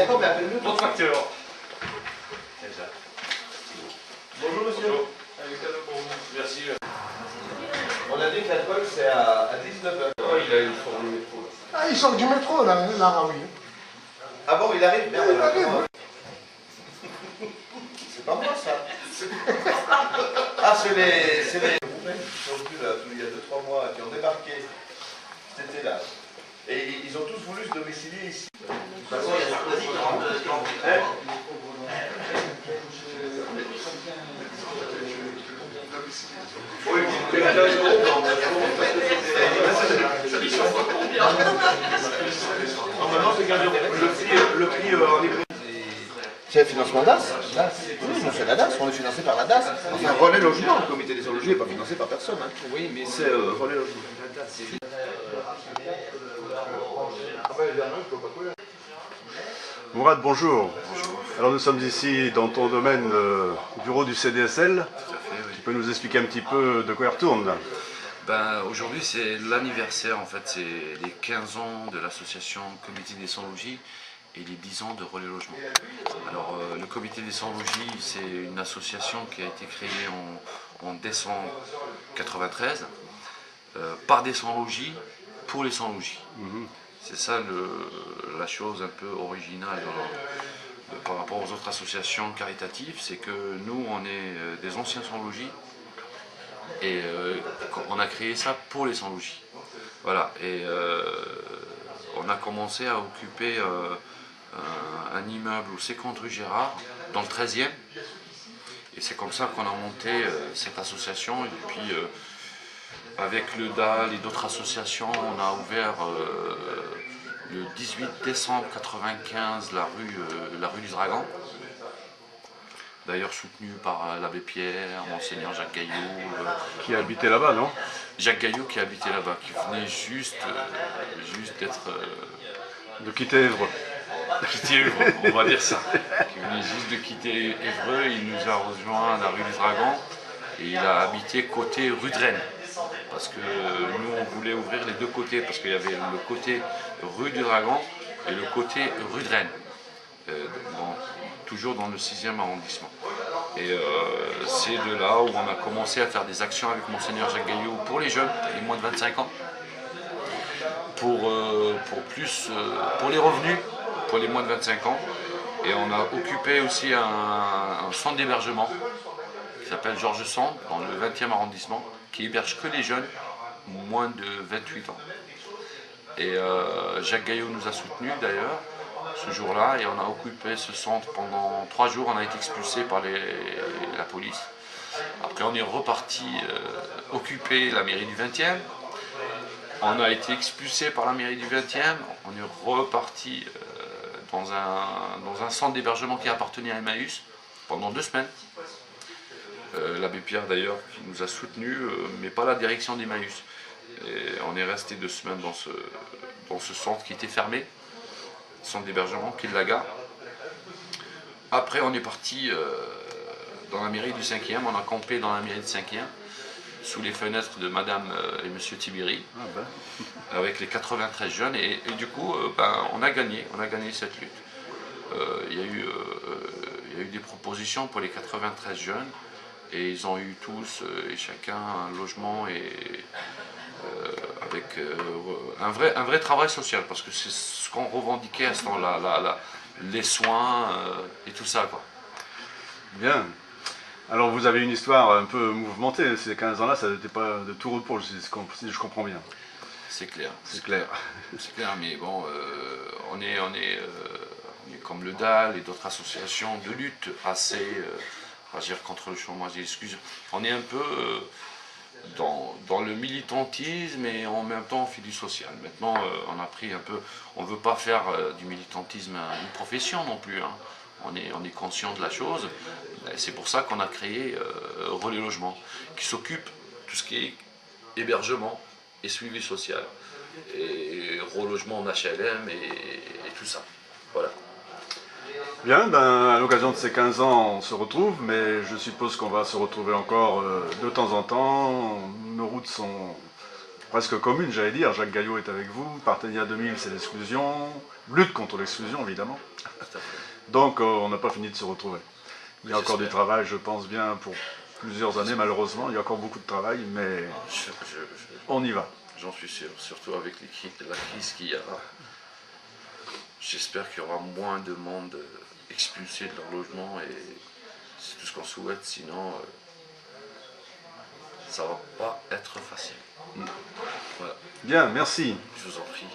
Attends, mais appelle-le. Notre facteur. Bonjour monsieur. Bonjour. Un cadeau pour vous. Merci. On a dit que l'alcool c'est à 19h. Oh, il a une forme de métro. Ah, il sort du métro, là, oui. Ah bon, il arrive? Merde, Il arrive, oui. C'est pas moi ça. Ah, c'est les Roumains qui sont venus là, il y a 2-3 mois, qui ont débarqué cet été là. Et ils ont tous voulu se domicilier ici. De toute façon, il y a Sarkozy qui rentre. Oui, mais 15 euros, normalement c'est 15 euros. Le prix en libre. C'est le financement DAS. Oui, on fait la DAS, on est financé par la DAS. Enfin, Relais Logement, le comité des sans-logis n'est pas financé par personne. Hein. Oui, mais c'est Relais Logement. Mourad, bonjour. Alors nous sommes ici dans ton domaine, bureau du CDSL. Tout à fait, oui. Tu peux nous expliquer un petit peu de quoi il retourne? Ben, aujourd'hui c'est l'anniversaire, en fait, c'est les 15 ans de l'association Comité des sans-logis et les 10 ans de Relais Logement. Alors le Comité des sans-logis, c'est une association qui a été créée en décembre 93 par des sans-logis pour les sans-logis. C'est ça la chose un peu originale par rapport aux autres associations caritatives, c'est que nous on est des anciens sans-logis et on a créé ça pour les sans-logis. Voilà, et on a commencé à occuper un immeuble au 50 rue Gérard, dans le 13e, et c'est comme ça qu'on a monté cette association. Et puis avec le DAL et d'autres associations, on a ouvert le 18 décembre 1995 la rue du Dragon, d'ailleurs soutenu par l'abbé Pierre, Monseigneur Jacques Gaillot. Qui habitait là-bas, non? Jacques Gaillot qui habitait là-bas, qui venait juste d'être... De quitter Évreux. quitter Évreux, on va dire ça. Qui venait juste de quitter Évreux, il nous a rejoint à la rue du Dragon et il a habité côté rue de Rennes. Parce que nous on voulait ouvrir les deux côtés, parce qu'il y avait le côté rue du Dragon et le côté rue de Rennes, toujours dans le 6e arrondissement. Et c'est de là où on a commencé à faire des actions avec Monseigneur Jacques Gaillot pour les jeunes, les moins de 25 ans, pour les revenus, pour les moins de 25 ans. Et on a occupé aussi un centre d'hébergement qui s'appelle Georges Sand, dans le 20e arrondissement, qui héberge que les jeunes moins de 28 ans. Et Jacques Gaillot nous a soutenus d'ailleurs ce jour-là, et on a occupé ce centre pendant 3 jours. On a été expulsés par la police. Après on est reparti occuper la mairie du 20e. On a été expulsés par la mairie du 20e. On est reparti dans un centre d'hébergement qui appartenait à Emmaüs pendant 2 semaines. L'abbé Pierre d'ailleurs qui nous a soutenus, mais pas la direction d'Emmaüs. On est resté 2 semaines dans ce centre qui était fermé, centre d'hébergement qui est de la gare. Après on est parti dans la mairie du 5e, on a campé dans la mairie du 5e, sous les fenêtres de Madame et Monsieur Tibéri, avec les 93 jeunes, et du coup on a gagné cette lutte. Il y a eu des propositions pour les 93 jeunes, et ils ont eu tous et chacun un logement et avec un vrai travail social, parce que c'est ce qu'on revendiquait à ce temps-là, les soins et tout ça, quoi. Bien. Alors vous avez une histoire un peu mouvementée, ces 15 ans-là, ça n'était pas de tout repos, si je comprends bien. C'est clair. C'est clair. C'est clair, mais bon, on est comme le DAL et d'autres associations de lutte assez... agir contre le chômage et l'exclusion. On est un peu dans le militantisme, et en même temps on fait du social. Maintenant on a pris un peu, on ne veut pas faire du militantisme une profession non plus, hein. On est conscient de la chose. C'est pour ça qu'on a créé Relais Logement, qui s'occupe de tout ce qui est hébergement et suivi social, et relogement en HLM et tout ça. Voilà. Bien, à l'occasion de ces 15 ans, on se retrouve, mais je suppose qu'on va se retrouver encore de temps en temps. Nos routes sont presque commune, j'allais dire. Jacques Gaillot est avec vous, Partenariat 2000, c'est l'exclusion, lutte contre l'exclusion, évidemment. Donc, on n'a pas fini de se retrouver. Il y a encore du travail, je pense bien, pour plusieurs années, malheureusement. Il y a encore beaucoup de travail, mais on y va. J'en suis sûr, surtout avec la crise qu'il y a. J'espère qu'il y aura moins de monde expulsé de leur logement et c'est tout ce qu'on souhaite, sinon ça va pas être facile. Voilà. Bien, merci. Je vous en prie.